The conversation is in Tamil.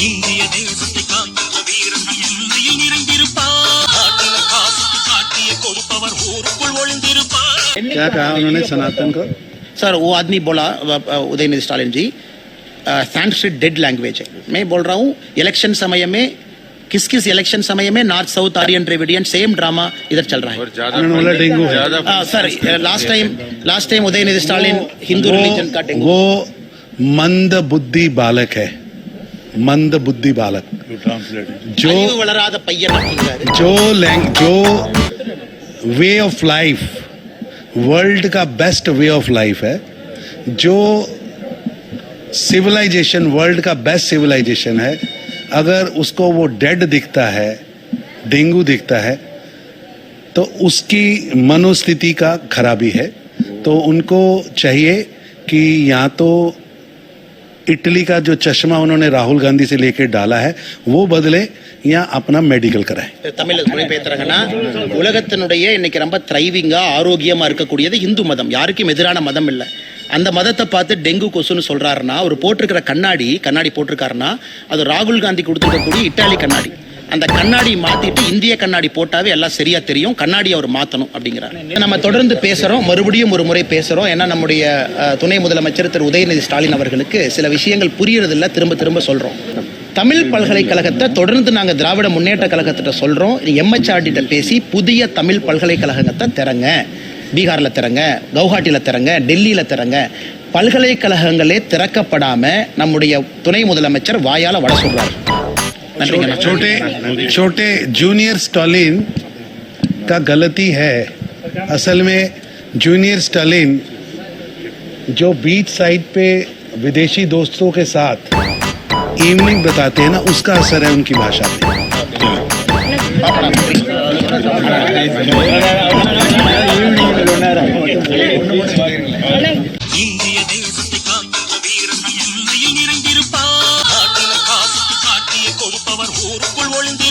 இந்திய தேசத்தை காக்கின்ற வீரர்கள் எல்லையில் நிறைந்திருப்பார். நாட்டில் காசுக்கு காட்டிய கொடுப்பவர் ஊருக்குள் ஒளிந்திருப்பார். क्या कहा उन्होंने सनातन को? सर वो आदमी बोला उदयनिधि स्टालिन जी संस्कृत डेड लैंग्वेज है. मैं बोल रहा हूँ इलेक्शन समय में किस किस इलेक्शन समय में north south Aryan Dravidian same drama इधर चल रहा है. उन्होंने डेंगू है. Sir last time Udhayanidhi Stalin Hindu religion का डेंगू. वो मंद बुद्धि बालक है, मंद बुद्धि बालक जो वलराद पय्यन जो वे ऑफ लाइफ वर्ल्ड का बेस्ट वे ऑफ लाइफ है, जो सिविलाइजेशन वर्ल्ड का बेस्ट सिविलाइजेशन है, अगर उसको वो डेड दिखता है, डेंगू दिखता है, तो उसकी मनोस्थिति का खराबी है. तो उनको चाहिए कि या तो इटली का जो चश्मा उन्होंने राहुल गांधी से लेकर डाला है वो बदले या अपना मेडिकल कराए. தமிழ் மொழிபெயர்த்தரங்கன்னா உலகத்தினுடைய இன்னைக்கு ரொம்ப த்ரைவிங்கா ஆரோக்கியமா இருக்கக்கூடியது இந்து மதம். யாருக்கும் எதிரான மதம் இல்லை. அந்த மதத்தை பார்த்து டெங்கு கொசுன்னு சொல்றாருன்னா அவர் போட்டிருக்கிற கண்ணாடி போட்டிருக்காருன்னா அது ராகுல் காந்தி கொடுத்துருக்கக்கூடிய இட்டாலி கண்ணாடி. அந்த கண்ணாடி மாத்திட்டு இந்திய கண்ணாடி போட்டாவே எல்லாம் சரியா தெரியும். கண்ணாடி அவர் மாத்தணும் அப்படிங்கிறார். நம்ம தொடர்ந்து பேசுறோம், மறுபடியும் ஒரு முறை பேசுறோம். ஏன்னா நம்முடைய துணை முதலமைச்சர் திரு உதயநிதி ஸ்டாலின் அவர்களுக்கு சில விஷயங்கள் புரியறதில்ல, திரும்ப சொல்றோம். தமிழ் பல்கலைக்கழகத்தை தொடர்ந்து நாங்க திராவிட முன்னேற்ற கழகத்திட்ட சொல்றோம். எம்ஹெச்ஆர்டிட்ட பேசி புதிய தமிழ் பல்கலைக்கழகத்தை திறங்க, பீகார்ல திறங்க, கவுஹாட்டில திறங்க, டெல்லியில திறங்க. பல்கலைக்கழகங்களே திறக்கப்படாம நம்முடைய துணை முதலமைச்சர் வாயால வட சொல்றாரு. छोटे जूनियर स्टालिन का गलती है. असल में जूनियर स्टालिन जो बीच साइड पे विदेशी दोस्तों के साथ इवनिंग बताते हैं ना, उसका असर है उनकी भाषा पे. இந்திய தேசத்தை காக்கின்ற வீரர்கள் எல்லையில் நிறைந்திருப்பார். நாட்டில் காசுக்கு காட்டிய கொடுப்பவர் ஊருக்குள் ஒளிந்திருப்பார்.